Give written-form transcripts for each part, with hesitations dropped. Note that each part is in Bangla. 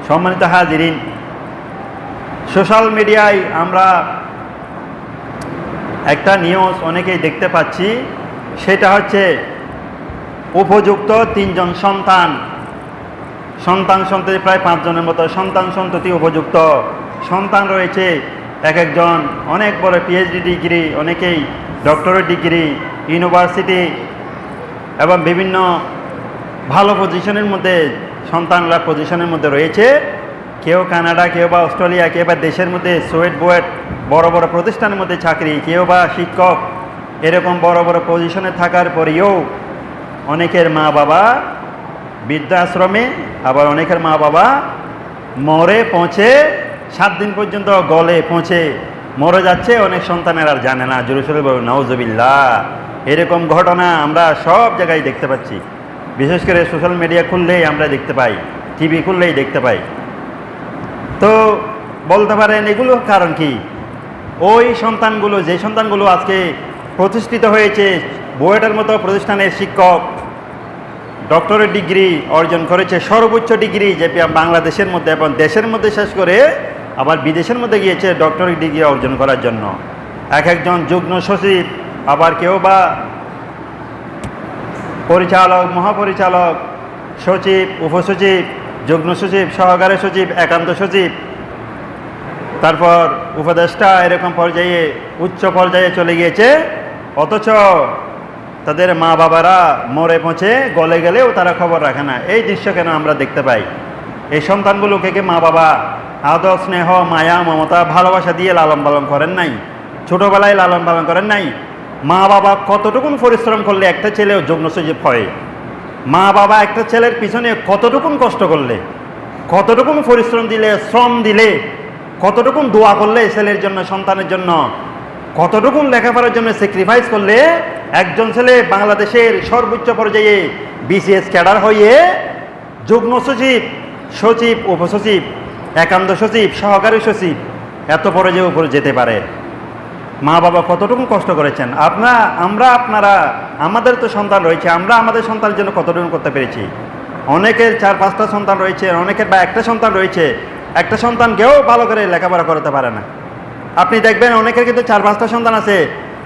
সম্মানিত হাজিরিন, সোশ্যাল মিডিয়ায় আমরা একটা নিউজ অনেকেই দেখতে পাচ্ছি, সেটা হচ্ছে উপযুক্ত 3 জন সন্তান সন্ততি প্রায় 5 জনের মতো সন্তান সন্ততি উপযুক্ত সন্তান রয়েছে। এক একজন অনেক বড় পিএইচডি ডিগ্রি, অনেকেই ডক্টরেট ডিগ্রি, ইউনিভার্সিটি এবং বিভিন্ন ভালো পজিশনের মধ্যে সন্তানরা পজিশনের মধ্যে রয়েছে। কেউ কানাডা, কেউ বা অস্ট্রেলিয়া, কেউ বা দেশের মধ্যে সোয়েট বোয়েট বড় বড় প্রতিষ্ঠানের মধ্যে চাকরি, কেউ বা শিক্ষক, এরকম বড় বড় পজিশনে থাকার পরেও অনেকের মা বাবা বৃদ্ধাশ্রমে, আবার অনেকের মা বাবা মরে পৌঁছে 7 দিন পর্যন্ত গলে পৌঁছে মরে যাচ্ছে। অনেক সন্তানের আর জানে না। জোরে বলুন নাউজুবিল্লাহ। এরকম ঘটনা আমরা সব জায়গায় দেখতে পাচ্ছি। বিশেষ করে সোশ্যাল মিডিয়া খুললেই আমরা দেখতে পাই, টিভি খুললেই দেখতে পাই। তো বলতে পারেন এগুলোর কারণ কি? ওই সন্তানগুলো, যে সন্তানগুলো আজকে প্রতিষ্ঠিত হয়েছে, বুয়েটের মতো প্রতিষ্ঠানের শিক্ষক, ডক্টরেট ডিগ্রি অর্জন করেছে, সর্বোচ্চ ডিগ্রি যে বাংলাদেশের মধ্যে এবং দেশের মধ্যে শেষ করে আবার বিদেশের মধ্যে গিয়েছে ডক্টরেট ডিগ্রি অর্জন করার জন্য। এক একজন যুগ্ম সচিব, আবার কেউ বা পরিচালক, মহাপরিচালক, সচিব, উপসচিব, যুগ্ম সচিব, সহকারী সচিব, একান্ত সচিব, তারপর উপদেষ্টা, এরকম পর্যায়ে উচ্চ পর্যায়ে চলে গিয়েছে। অথচ তাদের মা বাবারা মরে পৌঁছে গলে গেলেও তারা খবর রাখে না। এই দৃশ্য কেন আমরা দেখতে পাই? এই সন্তানগুলোকে মা বাবা আদর, স্নেহ, মায়া, মমতা, ভালোবাসা দিয়ে লালন পালন করেন নাই? ছোটোবেলায় লালন পালন করেন নাই? মা বাবা কতটুকুন পরিশ্রম করলে একটা ছেলেও যুগ্ম সচিব হয়? মা বাবা একটা ছেলের পিছনে কতটুকুন কষ্ট করলে, কতটুকুন পরিশ্রম দিলে, শ্রম দিলে, কতটুকুন দোয়া করলে ছেলের জন্য, সন্তানের জন্য, কতটুকুন লেখাপড়ার জন্য স্যাক্রিফাইস করলে একজন ছেলে বাংলাদেশের সর্বোচ্চ পর্যায়ে বিসিএস ক্যাডার হয়ে যুগ্ম সচিব, সচিব, উপসচিব, একান্ত সচিব, সহকারী সচিব এত পর্যায়ে উপরে যেতে পারে। মা বাবা কতটুকু কষ্ট করেছেন। আপনারা আমাদের তো সন্তান রয়েছে, আমরা আমাদের সন্তানের জন্য কতটুকু করতে পেরেছি? অনেকের 4-5টা সন্তান রয়েছে, অনেকের বা একটা সন্তান রয়েছে, একটা সন্তানকেও ভালো করে লেখাপড়া করতে পারে না। আপনি দেখবেন অনেকের কিন্তু 4-5টা সন্তান আছে,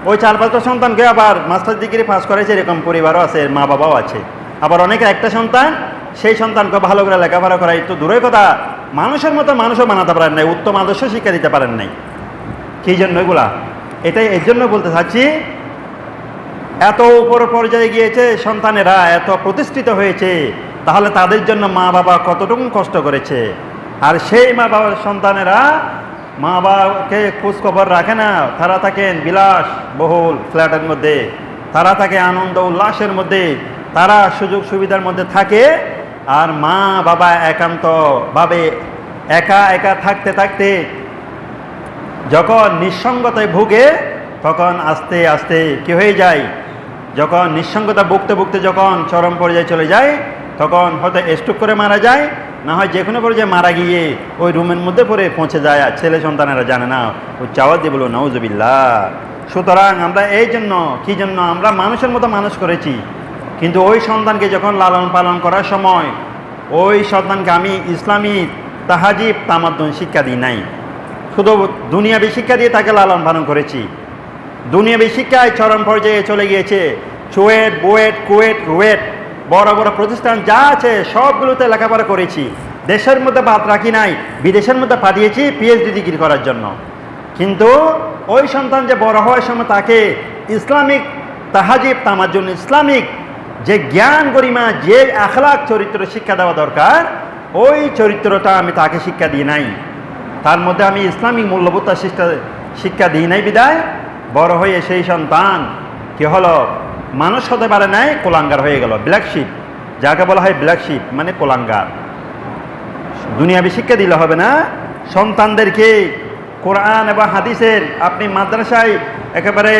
ওই 4-5টা সন্তানকে আবার মাস্টার ডিগ্রি পাস করেছে, এরকম পরিবারও আছে, মা বাবাও আছে। আবার অনেকের একটা সন্তান, সেই সন্তানকে ভালো করে লেখাপড়া করাই তো দূরের কথা, মানুষের মতো মানুষও বানাতে পারেন নাই, উত্তম আদর্শ শিক্ষা দিতে পারেন নাই। কী জন্য এগুলা? এটাই এর জন্য বলতে চাচ্ছি, এত উপর পর্যায়ে গিয়েছে সন্তানেরা, এত প্রতিষ্ঠিত হয়েছে, তাহলে তাদের জন্য মা বাবা কতটুকু কষ্ট করেছে। আর সেই মা বাবার সন্তানেরা মা বাবাকে খোঁজখবর রাখে না। তারা থাকেন বিলাস বহুল ফ্ল্যাটের মধ্যে, তারা থাকে আনন্দ উল্লাসের মধ্যে, তারা সুযোগ সুবিধার মধ্যে থাকে। আর মা বাবা একান্তভাবে একা একা থাকতে থাকতে যখন নিঃসঙ্গতায় ভুগে, তখন আস্তে আস্তে কি হয়ে যায়? যখন নিঃসঙ্গতা ভুগতে ভুগতে যখন চরম পর্যায়ে চলে যায়, তখন হয়তো স্ট্রোক করে মারা যায়, না হয় যে কোনো পর্যায়ে মারা গিয়ে ওই রুমের মধ্যে পড়ে পৌঁছে যায়। আর ছেলে সন্তানেরা জানে না, ও চাওয়াত দিয়ে বলো নাউজুবিল্লাহ। সুতরাং আমরা এই জন্য, কী জন্য আমরা মানুষের মতো মানুষ করেছি, কিন্তু ওই সন্তানকে যখন লালন পালন করার সময় ওই সন্তানকে আমি ইসলামী তাহাজিব তামাদ্দুন শিক্ষা দিই নাই, শুধু দুনিয়াবী শিক্ষা দিয়ে তাকে লালন পালন করেছি। দুনিয়াবী শিক্ষায় চরম পর্যায়ে চলে গিয়েছে। চুয়েট, বুয়েট, কুয়েট, রুয়েট, বড় বড় প্রতিষ্ঠান যা আছে সবগুলোতে লেখাপড়া করেছি। দেশের মধ্যে বাদ রাখি নাই, বিদেশের মধ্যে পাঠিয়েছি পিএইচডি ডিগ্রি করার জন্য। কিন্তু ওই সন্তান যে বড় হওয়ার সময় তাকে ইসলামিক তাহাজিব তামাদ্দুন, ইসলামিক যে জ্ঞান গরিমা, যে আখলাক চরিত্র শিক্ষা দেওয়া দরকার, ওই চরিত্রটা আমি তাকে শিক্ষা দিই নাই। তার মধ্যে আমি ইসলামিক মূল্যবোধ শিক্ষা দিই নাই বিদায় বড় হয়ে সেই সন্তান কি হলো? মানুষ হতে পারে নাই, কোলাঙ্গার হয়ে গেল, ব্ল্যাক শিপ। যাকে বলা হয় ব্ল্যাক শিপ মানে কোলাঙ্গার। দুনিয়াবী শিক্ষা দিলে হবে না, সন্তানদেরকে কোরআন এবং হাদিসের আপনি মাদ্রাসায় একেবারে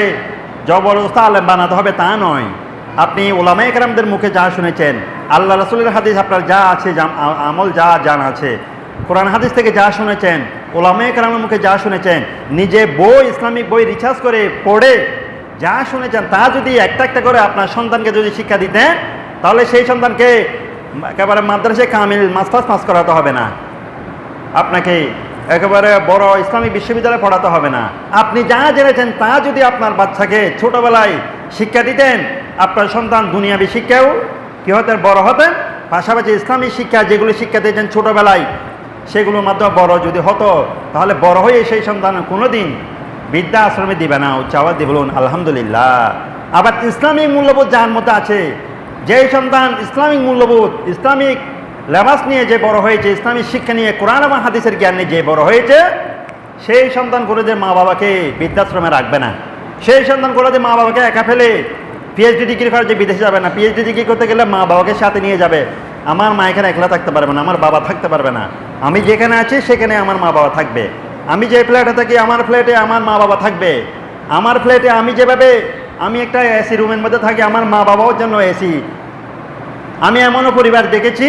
জবরদস্ত আলেম বানাতে হবে তা নয়। আপনি ওলামায়ে কেরামদের মুখে যা শুনেছেন, আল্লাহ রাসূলের হাদিস আপনার যা আছে, আমল যা জানা আছে, কোরআন হাদিস থেকে যা শুনেছেন, ওলামায়ে কেরামের মুখে যা শুনেছেন, নিজে বই, ইসলামিক বই রিসার্চ করে পড়ে যা শুনেছেন, তা যদি একটা একটা করে আপনার সন্তানকে যদি শিক্ষা দিতেন, তাহলে সেই সন্তানকে একেবারে মাদ্রাসায় কামিল মাস্টার্স পাস করাতে হবে না। আপনাকে একেবারে বড় ইসলামিক বিশ্ববিদ্যালয়ে পড়াতে হবে না। আপনি যা জেনেছেন তা যদি আপনার বাচ্চাকে ছোটবেলায় শিক্ষা দিতেন, আপনার সন্তান দুনিয়াবী শিক্ষাও কি হতেন, বড় হতেন। পাশাপাশি ইসলামী শিক্ষা যেগুলো শিক্ষা দিয়েছেন ছোটবেলায়, সেগুলোর মাধ্যমে বড় যদি হতো, তাহলে বড় হয়ে সেই সন্তান কোনোদিন বৃদ্ধা আশ্রমে দিবে না। উচ্চাওয়াজ দিয়ে বলুন আলহামদুলিল্লাহ। আবার ইসলামিক মূল্যবোধ যার মধ্যে আছে, যেই সন্তান ইসলামিক মূল্যবোধ, ইসলামিক লেবাস নিয়ে যে বড় হয়েছে, ইসলামিক শিক্ষা নিয়ে কোরআন এবং হাদিসের জ্ঞান নিয়ে যে বড় হয়েছে, সেই সন্তান কোনোদিন মা বাবাকে বৃদ্ধাশ্রমে রাখবে না। সেই সন্তান কোনোদিন মা বাবাকে একা ফেলে পিএইচডি ডিগ্রি করার যে বিদেশে যাবে না। পিএইচডি ডিগ্রি করতে গেলে মা বাবাকে সাথে নিয়ে যাবে। আমার মা এখানে একলা থাকতে পারবে না, আমার বাবা থাকতে পারবে না। আমি যেখানে আছি সেখানে আমার মা বাবা থাকবে। আমি যে ফ্ল্যাটে থাকি আমার ফ্ল্যাটে আমার মা বাবা থাকবে। আমার ফ্ল্যাটে আমি যেভাবে আমি একটা এসি রুমের মধ্যে থাকি, আমার মা বাবাও জন্য এসি। আমি এমনও পরিবার দেখেছি,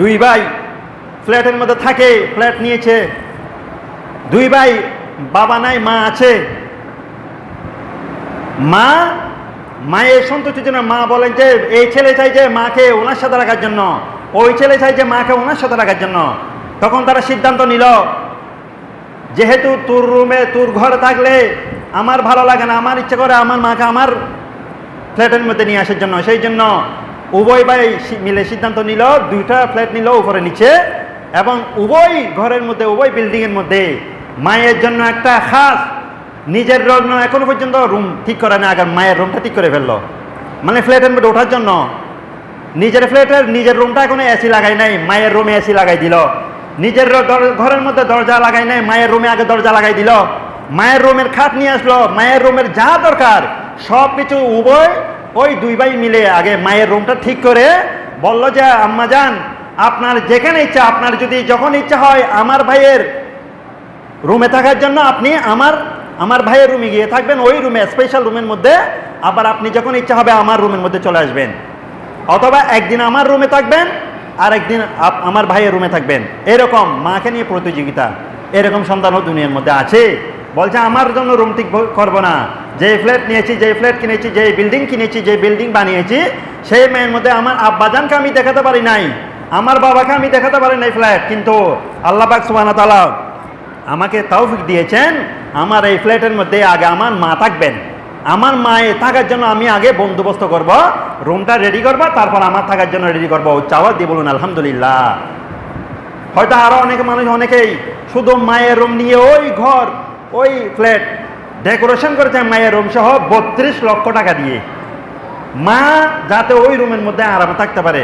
দুই ভাই ফ্ল্যাটের মধ্যে থাকে, ফ্ল্যাট নিয়েছে, দুই ভাই, বাবা নাই মা আছে। মায়ের সন্তুষ্টির জন্য মা বলেন যে এই ছেলে চাই যে মাকে ওনার সাথে রাখার জন্য, ওই ছেলে চাই যে মাকে ওনার সাথে রাখার জন্য। তখন তারা সিদ্ধান্ত নিল, যেহেতু তোর রুমে তোর ঘরে থাকলে আমার ভালো লাগে না, আমার ইচ্ছা করে আমার মাকে আমার ফ্ল্যাটের মধ্যে নিয়ে আসার জন্য। সেই জন্য উভয় ভাই মিলে সিদ্ধান্ত নিল, দুইটা ফ্ল্যাট নিল উপরে নিচে, এবং উভয় ঘরের মধ্যে, উভয় বিল্ডিংয়ের মধ্যে মায়ের জন্য একটা খাস নিজের জন্য এখনো পর্যন্ত রুম ঠিক করে না, আগে মায়ের রুমটা ঠিক করে ফেললো। মানে ফ্ল্যাটের মধ্যে ওঠার জন্য নিজের ফ্ল্যাটের নিজের রুমটা এখনো এসি লাগাই নাই, মায়ের রুমে এসি লাগাই দিল। নিজের ঘরের মধ্যে দরজা লাগাই নাই, মায়ের রুমে আগে দরজা লাগাই দিল। মায়ের রুমের খাট নিয়ে আসলো, মায়ের রুমের যা দরকার সব কিছু উভয় ওই দুই ভাই মিলে আগে মায়ের রুমটা ঠিক করে বলল যে আম্মা যান, আপনার যেখানে ইচ্ছা, আপনার যদি যখন ইচ্ছা হয় আমার ভাইয়ের রুমে থাকার জন্য আপনি আমার ভাইয়ের রুমে গিয়ে থাকবেন, ওই রুমে স্পেশাল রুমের মধ্যে। আবার আপনি যখন ইচ্ছা হবে আমার রুমের মধ্যে চলে আসবেন, অথবা একদিন আমার রুমে থাকবেন আর একদিন আমার ভাইয়ের রুমে থাকবেন। এরকম মাকে নিয়ে প্রতিযোগিতা, এরকম সন্তানও দুনিয়ার মধ্যে আছে। বলছে আমার জন্য রুম ঠিক করবো না, যে ফ্ল্যাট নিয়েছি, যে ফ্ল্যাট কিনেছি, যে বিল্ডিং কিনেছি, যে বিল্ডিং বানিয়েছি, সেই মেয়ের মধ্যে আমার আব্বাজানকে আমি দেখাতে পারি নাই, আমার বাবাকে আমি দেখাতে পারি নাই ফ্ল্যাট। কিন্তু আল্লাহ পাক সুবহানাহু ওয়া তাআলা আমাকে তৌফিক দিয়েছেন, আমার এই ফ্ল্যাটের মধ্যে আগে আমার মা থাকবেন। আমার মায়ে থাকার জন্য আমি আগে বন্দোবস্ত করব, রুমটা রেডি করবো, তারপর আমার থাকার জন্য রেডি করবো। চাওয়া দিয়ে বলুন আলহামদুলিল্লাহ। হয়তো আরো অনেক মানুষ, অনেকেই শুধু মায়ের রুম নিয়ে ওই ঘর, ওই ফ্ল্যাট ডেকোরেশন করেছে মায়ের রুম সহ 32 লক্ষ টাকা দিয়ে, মা যাতে ওই রুমের মধ্যে আরামে থাকতে পারে।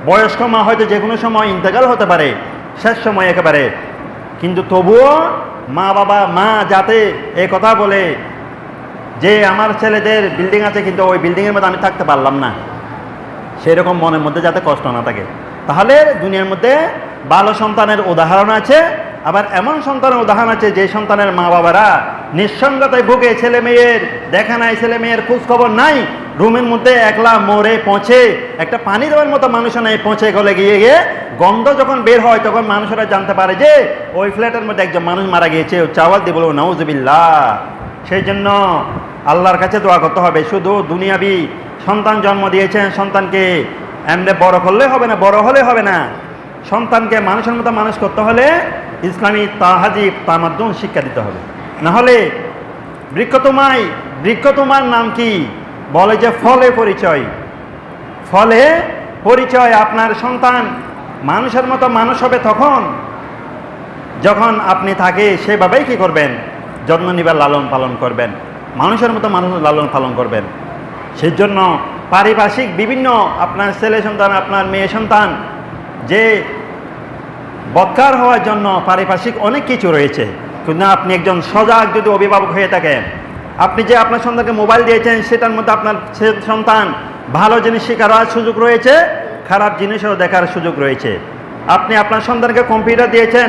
বয়স্ক মা হয়তো যে কোনো সময় ইন্তেকাল হতে পারে, শেষ সময় একেবারে, কিন্তু তবুও মা যাতে এই কথা বলে যে আমার ছেলেদের বিল্ডিং আছে কিন্তু ওই বিল্ডিংয়ের মধ্যে আমি থাকতে পারলাম না, সেরকম মনের মধ্যে যাতে কষ্ট না থাকে। তাহলে দুনিয়ার মধ্যে ভালো সন্তানের উদাহরণ আছে, আবার এমন সন্তানের উদাহরণ আছে যে সন্তানের মা বাবারা নিঃসঙ্গতায় ভুগে, ছেলে মেয়ের দেখা নাই, ছেলে মেয়ের খোঁজ খবর নাই, রুমের মধ্যে একলা মরে পৌঁছে, একটা পানি দেওয়ার মতো মানুষ নেই, পৌঁছে গলে গিয়ে গন্ধ যখন বের হয় তখন মানুষেরা জানতে পারে যে ওই ফ্ল্যাটের মধ্যে একজন মানুষ মারা গিয়েছে। চাওয়াল দিয়ে বলবো নাউজুবিল্লাহ। সেই জন্য আল্লাহর কাছে দোয়া করতে হবে। শুধু দুনিয়াবি সন্তান জন্ম দিয়েছেন, সন্তানকে এমনি বড় করলে হবে না, বড় হলে হবে না। সন্তানকে মানুষের মতো মানুষ করতে হলে ইসলামী তাহাজিব তামাদ্দুন শিক্ষা দিতে হবে। না হলে বৃক্ষ তোমার নাম কি বলে যে ফলে পরিচয়, ফলে পরিচয়। আপনার সন্তান মানুষের মতো মানুষ হবে তখন যখন আপনি তাকে সেভাবেই কি করবেন, যত্ন নিবার, লালন পালন করবেন, মানুষের মতো মানুষ লালন পালন করবেন। সেই জন্য পারিপার্শ্বিক বিভিন্ন আপনার ছেলে সন্তান, আপনার মেয়ে সন্তান যে বদকার হওয়ার জন্য পারিপার্শ্বিক অনেক কিছু রয়েছে। কিন্তু আপনি একজন সজাগ যদি অভিভাবক হয়ে থাকেন, আপনি যে আপনার সন্তানকে মোবাইল দিয়েছেন সেটার মধ্যে আপনার সন্তান ভালো জিনিস শেখার সুযোগ রয়েছে, খারাপ জিনিসও দেখার সুযোগ রয়েছে। আপনি আপনার সন্তানকে কম্পিউটার দিয়েছেন,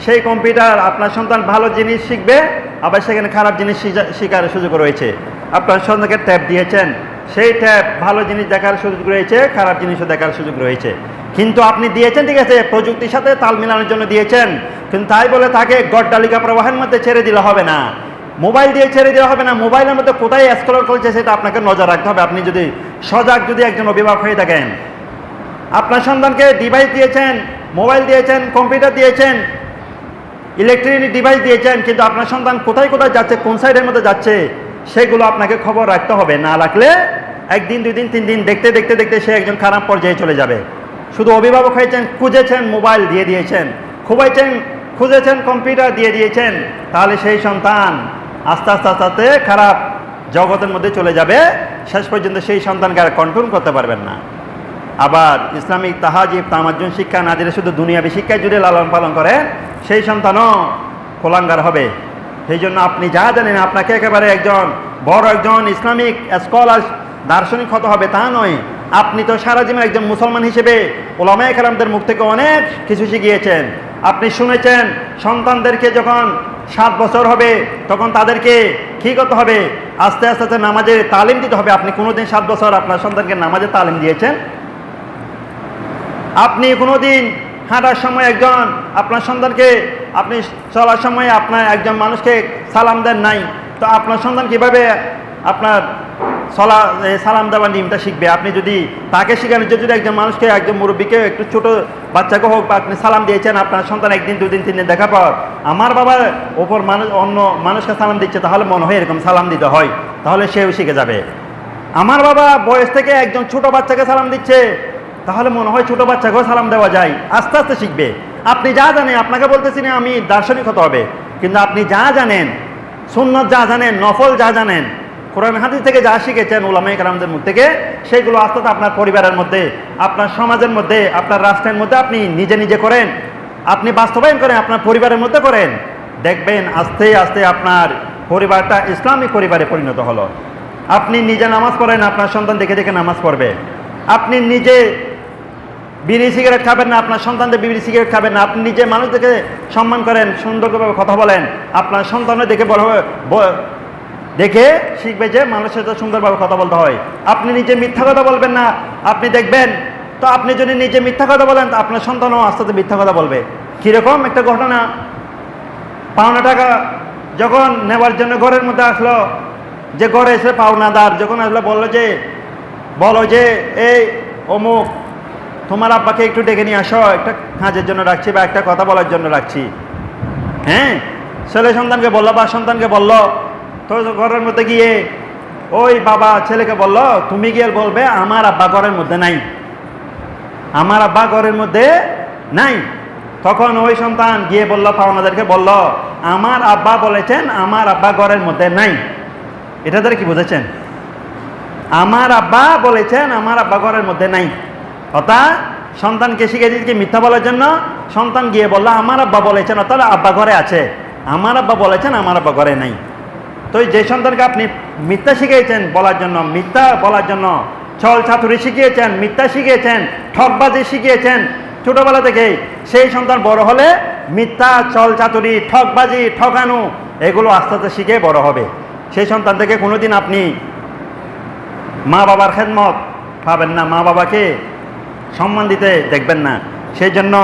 সেই কম্পিউটার আপনার সন্তান ভালো জিনিস শিখবে, আবার সেখানে খারাপ জিনিস শেখার সুযোগ রয়েছে। আপনার সন্তানকে ট্যাব দিয়েছেন, সেই ট্যাব ভালো জিনিস দেখার সুযোগ রয়েছে, খারাপ জিনিসও দেখার সুযোগ রয়েছে। কিন্তু আপনি দিয়েছেন ঠিক আছে, প্রযুক্তির সাথে তাল মিলানোর জন্য দিয়েছেন, কিন্তু তাই বলে তাকে গড্ডালিকা প্রবাহের মধ্যে ছেড়ে দিলে হবে না, মোবাইল দিয়ে ছেড়ে দেওয়া হবে না। মোবাইলের মধ্যে কোথায় স্ক্রল করছে সেটা আপনাকে নজর রাখতে হবে। আপনি যদি সজাগ যদি একজন অভিভাবক হয়ে থাকেন, আপনার সন্তানকে ডিভাইস দিয়েছেন, মোবাইল দিয়েছেন, কম্পিউটার দিয়েছেন, ইলেকট্রনিক ডিভাইস দিয়েছেন, কিন্তু আপনার সন্তান কোথায় কোথায় যাচ্ছে, কোন সাইডের মধ্যে যাচ্ছে, সেগুলো আপনাকে খবর রাখতে হবে। না রাখলে একদিন, 2 দিন, 3 দিন দেখতে দেখতে দেখতে সে একজন খারাপ পর্যায়ে চলে যাবে। শুধু অভিভাবক হয়েছেন, খুঁজেছেন, মোবাইল দিয়ে দিয়েছেন, খুঁজেছেন, কম্পিউটার দিয়ে দিয়েছেন, তাহলে সেই সন্তান আস্তে আস্তে আস্তে আস্তে খারাপ জগতের মধ্যে চলে যাবে। শেষ পর্যন্ত সেই সন্তানকে আর কন্ট্রোল করতে পারবেন না। আবার ইসলামিক তাহাজিব, তামাজ্জুন শিক্ষা না দিলে শুধু দুনিয়াবী শিক্ষায় যদি লালন পালন করেন, সেই সন্তানও কোলাঙ্গার হবে। সেই জন্য আপনি যা জানেন, আপনাকে একেবারে বড় একজন ইসলামিক স্কলার, দার্শনিক হতে হবে তা নয়। আপনি তো সারা জীবন একজন মুসলমান হিসেবে উলামায়ে কেরামদের মুখ থেকে অনেক কিছু শিখিয়েছেন। আপনি শুনেছেন সন্তানদেরকে যখন 7 বছর হবে তখন তাদেরকে কী করতে হবে, আস্তে আস্তে আস্তে নামাজে তালিম দিতে হবে। আপনি কোনোদিন 7 বছর আপনার সন্তানকে নামাজে তালিম দিয়েছেন? আপনি কোনোদিন হাঁটার সময় আপনার সন্তানকে, আপনি চলার সময় আপনার একজন মানুষকে সালাম দেন নাই? তো আপনার সন্তান কীভাবে আপনার সালাম দেওয়ার নিয়মটা শিখবে? আপনি যদি তাকে শিখানোর জন্য যদি একজন মানুষকে, একজন মুরব্বীকে, একটু ছোট বাচ্চাকে হোক, বা আপনি সালাম দিয়েছেন, আপনার সন্তান 1 দিন, 2 দিন, 3 দিন দেখার পর আমার বাবার ওপর অন্য মানুষকে সালাম দিচ্ছে, তাহলে মনে হয় এরকম সালাম দিতে হয়, তাহলে সেও শিখে যাবে। আমার বাবা বয়স থেকে একজন ছোট বাচ্চাকে সালাম দিচ্ছে, তাহলে মনে হয় ছোট বাচ্চাকেও সালাম দেওয়া যায়। আস্তে আস্তে শিখবে। আপনি যা জানেন, আপনাকে বলতেছি না আমি দার্শনিক হতে হবে, কিন্তু আপনি যা জানেন, সুন্নত যা জানেন, নফল যা জানেন, কোরআন হাদিস থেকে যা শিখেছেন উলামায়ে কেরামদের মুখ থেকে, সেগুলো আস্তে আস্তে আপনার পরিবারের মধ্যে, আপনার সমাজের মধ্যে, আপনার রাষ্ট্রের মধ্যে আপনি নিজে নিজে করেন, আপনি বাস্তবায়ন করেন, আপনার পরিবারের মধ্যে করেন। দেখবেন আস্তে আস্তে আপনার পরিবারটা ইসলামিক পরিবারে পরিণত হলো। আপনি নিজে নামাজ পড়েন, আপনার সন্তান দেখে দেখে নামাজ পড়বে। আপনি নিজে বিড়ি সিগারেট খাবেন না, আপনার সন্তানদের বিড়ি সিগারেট খাবেন না। আপনি নিজে মানুষদেরকে সম্মান করেন, সুন্দরভাবে কথা বলেন, আপনার সন্তানের দেখে শিখবে যে মানুষের সাথে সুন্দরভাবে কথা বলতে হয়। আপনি নিজে মিথ্যা কথা বলবেন না, আপনি দেখবেন তো আপনি যদি নিজে মিথ্যা কথা বলেন, তো আপনার সন্তানও আস্তে আস্তে মিথ্যা কথা বলবে। কীরকম একটা ঘটনা, পাওনা টাকা যখন নেওয়ার জন্য ঘরের মধ্যে আসলো, যে ঘরে এসে পাওনাদার যখন আসলো, বলো যে এই অমুক, তোমার আব্বাকে একটু ডেকে নিয়ে আসো, একটা কাজের জন্য রাখছি বা একটা কথা বলার জন্য রাখছি। হ্যাঁ, ছেলে সন্তানকে বললো বা সন্তানকে বললো, তো ঘরের মধ্যে গিয়ে ওই বাবা ছেলেকে বললো, তুমি গিয়ে বলবে আমার আব্বা ঘরের মধ্যে নাই, আমার আব্বা ঘরের মধ্যে নাই। তখন ওই সন্তান গিয়ে বলল, পাওনাদারকে বলল, আমার আব্বা বলেছেন আমার আব্বা ঘরের মধ্যে নাই। এটা দ্বারা কি বুঝেছেন? আমার আব্বা বলেছেন আমার আব্বা ঘরের মধ্যে নাই, অর্থাৎ সন্তানকে শিখে দিয়েছে মিথ্যা বলার জন্য। সন্তান গিয়ে বলল আমার আব্বা বলেছেন, অর্থাৎ আব্বা ঘরে আছে, আমার আব্বা বলেছেন আমার আব্বা ঘরে নাই। তো যে সন্তানকে আপনি মিথ্যা শিখিয়েছেন বলার জন্য, মিথ্যা বলার জন্য ছল ছাতুরি শিখিয়েছেন, মিথ্যা শিখিয়েছেন, ঠকবাজি শিখিয়েছেন ছোটবেলা থেকেই, সেই সন্তান বড় হলে মিথ্যা, ছল চাতুরি, ঠকবাজি, ঠকানো এগুলো আস্তে আস্তে শিখে বড় হবে। সেই সন্তান থেকে কোনোদিন আপনি মা বাবার খেদমত পাবেন না, মা বাবাকে সম্মান দিতে দেখবেন না। সেই জন্য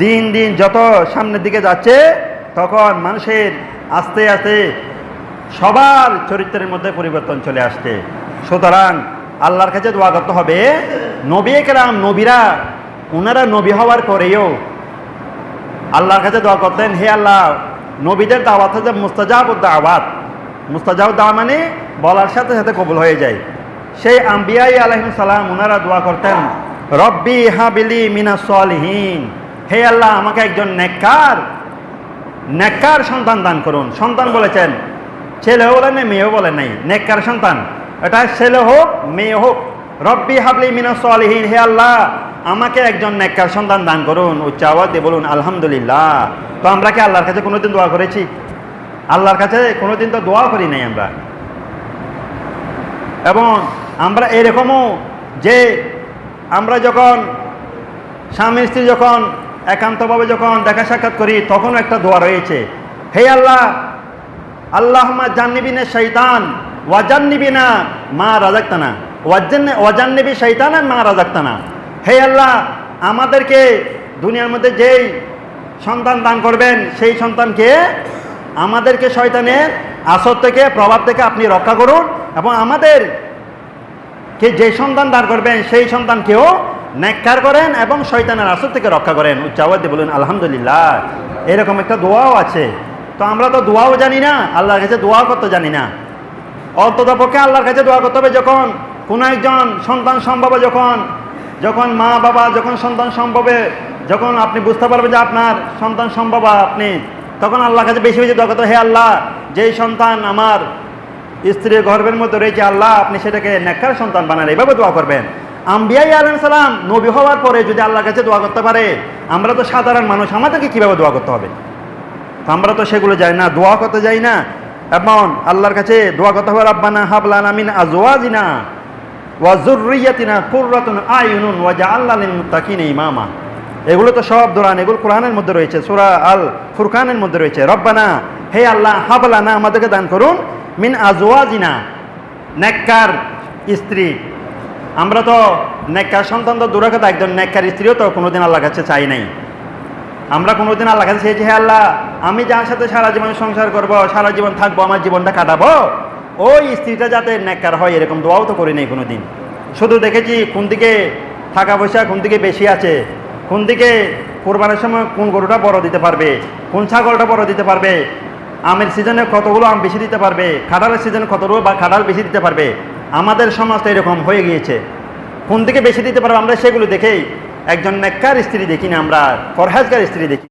দিন দিন যত সামনের দিকে যাচ্ছে, তখন মানুষের আস্তে আস্তে সবার চরিত্রের মধ্যে পরিবর্তন চলে আসছে। সুতরাং আল্লাহর কাছে দোয়া করতে হবে। নবী কেরাম, নবীরা, ওনারা নবী হওয়ার পরেও আল্লাহর কাছে দোয়া করতেন, হে আল্লাহ, নবীদের দাওয়াত হচ্ছে মুস্তাজাবুদ দাওয়াত। মুস্তাজাবুদ দাওয়াত মানে বলার সাথে সাথে কবুল হয়ে যায়। সেই আম্বিয়াই আলাইহিস সালাম ওনারা দোয়া করতেন, রব্বি হাবিলি মিনাস সালিহিন, হে আল্লাহ আমাকে একজন নেককার সন্তান দান করুন। সন্তান বলেছেন, ছেলেও বলেন নাই, মেয়েও বলেন নাই, নেককার সন্তান, এটা ছেলে হোক মেয়ে হোক। রব্বি হাবলি মিনাস সালিহিন, হে আল্লাহ আমাকে একজন নেককার সন্তান দান করুন। উচ্চ আওয়াজ দিয়ে বলুন আলহামদুলিল্লাহ। তো আমরা কি আল্লাহর কাছে কোনোদিন দোয়া করেছি? আল্লাহর কাছে কোনোদিন তো দোয়া করি নাই আমরা। এবং আমরা এরকমও যে আমরা যখন স্বামী স্ত্রী যখন একান্তভাবে যখন দেখা সাক্ষাৎ করি, তখনও একটা দোয়া রয়েছে, হে আল্লাহ, আল্লাহুম্মা জান্নিবিনা শাইতান ওয়া জান্নিবিনা মা রাযাকতানা ওয়াজান্নিবি শাইতানা মা রাযাকতানা। হে আল্লাহ, আমাদেরকে দুনিয়ার মধ্যে যেই সন্তান দান করবেন, সেই সন্তানকে আমাদেরকে শয়তানের আসর থেকে, প্রভাব থেকে আপনি রক্ষা করুন, এবং আমাদেরকে যে সন্তান দান করবেন সেই সন্তানকেও নেককার করেন এবং শয়তানের আসর থেকে রক্ষা করেন। উচ্চ আওয়াজ দিয়ে বলুন আলহামদুলিল্লাহ। এরকম একটা দোয়াও আছে। তো আমরা তো দোয়াও জানি না, আল্লাহর কাছে দোয়া করতে জানি না। অন্ততপক্ষে আল্লাহর কাছে দোয়া করতে হবে যখন কোনো একজন সন্তান সম্ভবে, যখন মা বাবা যখন সন্তান সম্ভবে, যখন আপনি বুঝতে পারবেন যে আপনার সন্তান সম্ভব আপনি, তখন আল্লাহর কাছে বেশি বেশি দোয়া করতে, হে আল্লাহ, যেই সন্তান আমার স্ত্রীর গর্ভের মধ্যে রয়েছে, আল্লাহ আপনি সেটাকে নেককার সন্তান বানান, এইভাবে দোয়া করবেন। আম্বিয়া আলাইহিস সালাম নবী হওয়ার পরে যদি আল্লাহর কাছে দোয়া করতে পারে, আমরা তো সাধারণ মানুষ, আমাদেরকে কীভাবে দোয়া করতে হবে? আমরা তো সেগুলো যাই না, দোয়া করতে যাই না। এবং আল্লাহর কাছে দোয়া করতে হবে রাব্বানা হাব লানা মিন আজওয়াজিনা ওয়া যুররিয়াতিনা কুররাতুন আয়ুনুন ওয়াজআলনা লিল মুত্তাকিনা ইমামা। এগুলো তো সব দোয়ান, এগুলো কোরআনের মধ্যে রয়েছে, সূরা আল ফুরকানের মধ্যে রয়েছে। রব্বানা, হে আল্লাহ, হাব লানা, আমাদেরকে দান করুন, মিন আজওয়াজিনা, নেককার স্ত্রী। আমরা তো নেককার সন্তান তো দূরের কথা, একজন নেককার স্ত্রীও তো কোনোদিন আল্লাহর কাছে চাই নাই। আমরা কোনোদিন আল্লাহর কাছে চেয়েছি, হে আল্লাহ, আমি যার সাথে সারা জীবন সংসার করব, সারা জীবন থাকবো, আমার জীবনটা কাটাবো, ওই স্ত্রীটা যাতে নেককার হয়, এরকম দোয়াও তো করি নাই কোনোদিন। শুধু দেখেছি কোন দিকে টাকা পয়সা কোন দিকে বেশি আছে, কোন দিকে কোরবানের সময় কোন গরুটা বড় দিতে পারবে, কোন ছাগলটা বড় দিতে পারবে, আমের সিজনে কতগুলো আম বেশি দিতে পারবে, কাঁঠালের সিজনে কতগুলো বা কাঁঠাল বেশি দিতে পারবে। আমাদের সমাজটা এরকম হয়ে গিয়েছে, কোন দিকে বেশি দিতে পারবে আমরা সেগুলো দেখেই একজন নেককার স্ত্রী দেখি না, আমরা পরহেজগার স্ত্রী দেখি।